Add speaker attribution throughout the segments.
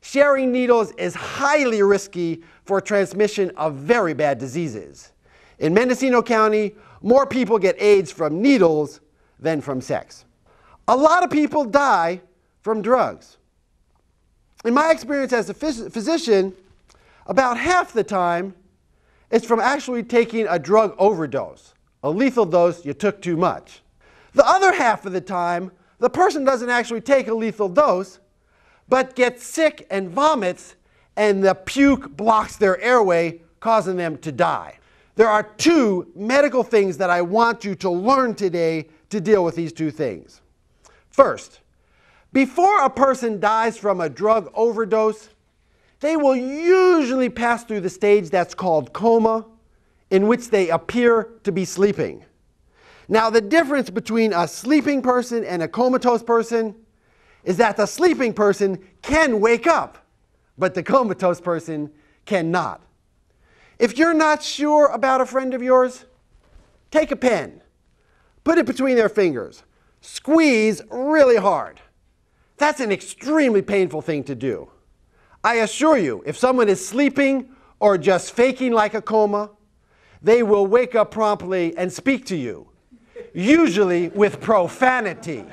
Speaker 1: sharing needles is highly risky for transmission of very bad diseases. In Mendocino County, more people get AIDS from needles than from sex. A lot of people die from drugs. In my experience as a physician, about half the time, it's from actually taking a drug overdose, a lethal dose you took too much. The other half of the time, the person doesn't actually take a lethal dose, but gets sick and vomits, and the puke blocks their airway, causing them to die. There are two medical things that I want you to learn today to deal with these two things. First, before a person dies from a drug overdose, they will usually pass through the stage that's called coma, in which they appear to be sleeping. Now, the difference between a sleeping person and a comatose person is that the sleeping person can wake up, but the comatose person cannot. If you're not sure about a friend of yours, take a pen, put it between their fingers, squeeze really hard. That's an extremely painful thing to do. I assure you, if someone is sleeping or just faking like a coma, they will wake up promptly and speak to you, usually with profanity.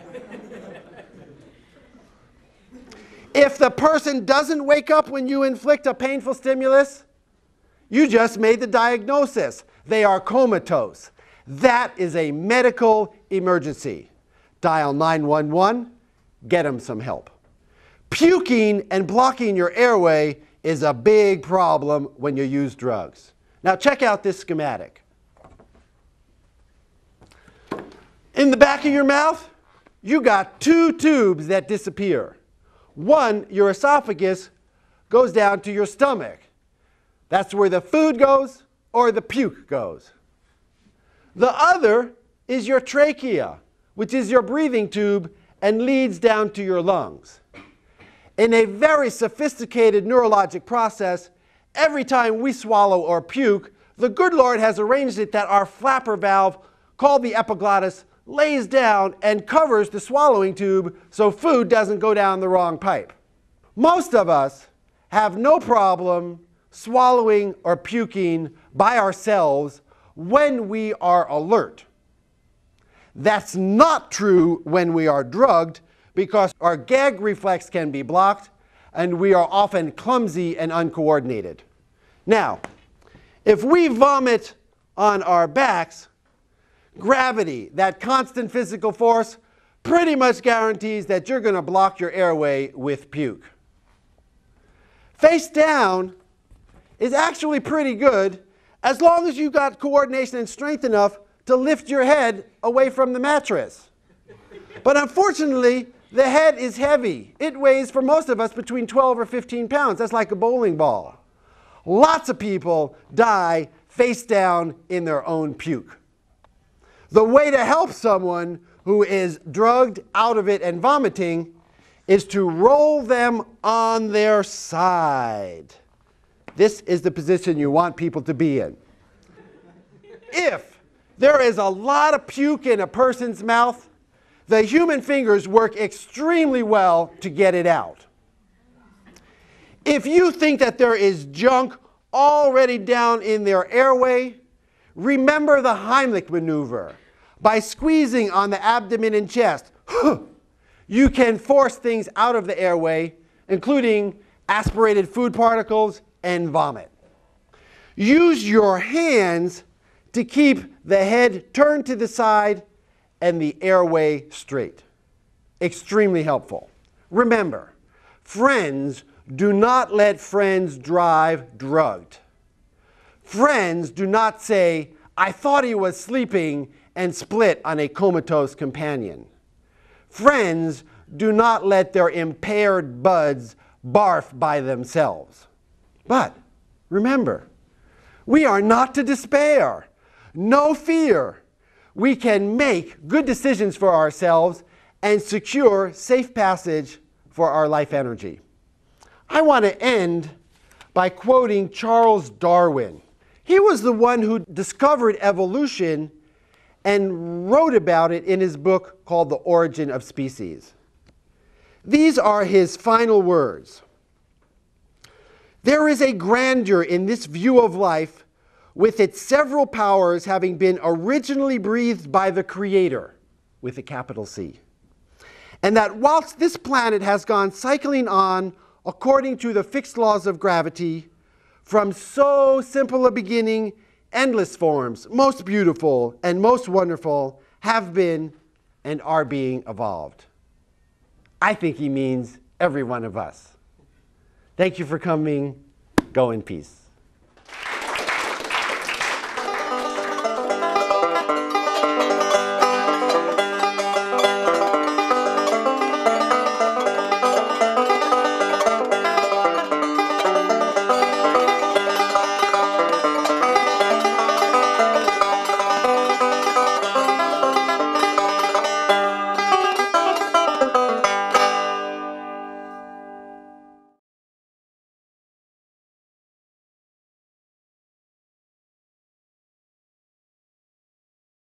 Speaker 1: If the person doesn't wake up when you inflict a painful stimulus, you just made the diagnosis. They are comatose. That is a medical emergency. Dial 911, get them some help. Puking and blocking your airway is a big problem when you use drugs. Now check out this schematic. In the back of your mouth, you got two tubes that disappear. One, your esophagus, goes down to your stomach. That's where the food goes or the puke goes. The other is your trachea, which is your breathing tube and leads down to your lungs. In a very sophisticated neurologic process, every time we swallow or puke, the good Lord has arranged it that our flapper valve, called the epiglottis, lays down and covers the swallowing tube so food doesn't go down the wrong pipe. Most of us have no problem swallowing or puking by ourselves when we are alert. That's not true when we are drugged, because our gag reflex can be blocked and we are often clumsy and uncoordinated. Now, if we vomit on our backs, gravity, that constant physical force, pretty much guarantees that you're going to block your airway with puke. Face down is actually pretty good as long as you've got coordination and strength enough to lift your head away from the mattress. But unfortunately, the head is heavy. It weighs, for most of us, between 12 or 15 pounds. That's like a bowling ball. Lots of people die face down in their own puke. The way to help someone who is drugged out of it and vomiting is to roll them on their side. This is the position you want people to be in. If there is a lot of puke in a person's mouth, the human fingers work extremely well to get it out. If you think that there is junk already down in their airway, remember the Heimlich maneuver. By squeezing on the abdomen and chest, you can force things out of the airway, including aspirated food particles and vomit. Use your hands to keep the head turned to the side and the airway straight. Extremely helpful. Remember, friends do not let friends drive drugged. Friends do not say, "I thought he was sleeping," and split on a comatose companion. Friends do not let their impaired buds barf by themselves. But remember, we are not to despair. No fear. We can make good decisions for ourselves and secure safe passage for our life energy. I want to end by quoting Charles Darwin. He was the one who discovered evolution and wrote about it in his book called The Origin of Species. These are his final words. There is a grandeur in this view of life, with its several powers having been originally breathed by the Creator, with a capital C. And that whilst this planet has gone cycling on according to the fixed laws of gravity, from so simple a beginning, endless forms, most beautiful and most wonderful, have been and are being evolved. I think he means every one of us. Thank you for coming. Go in peace.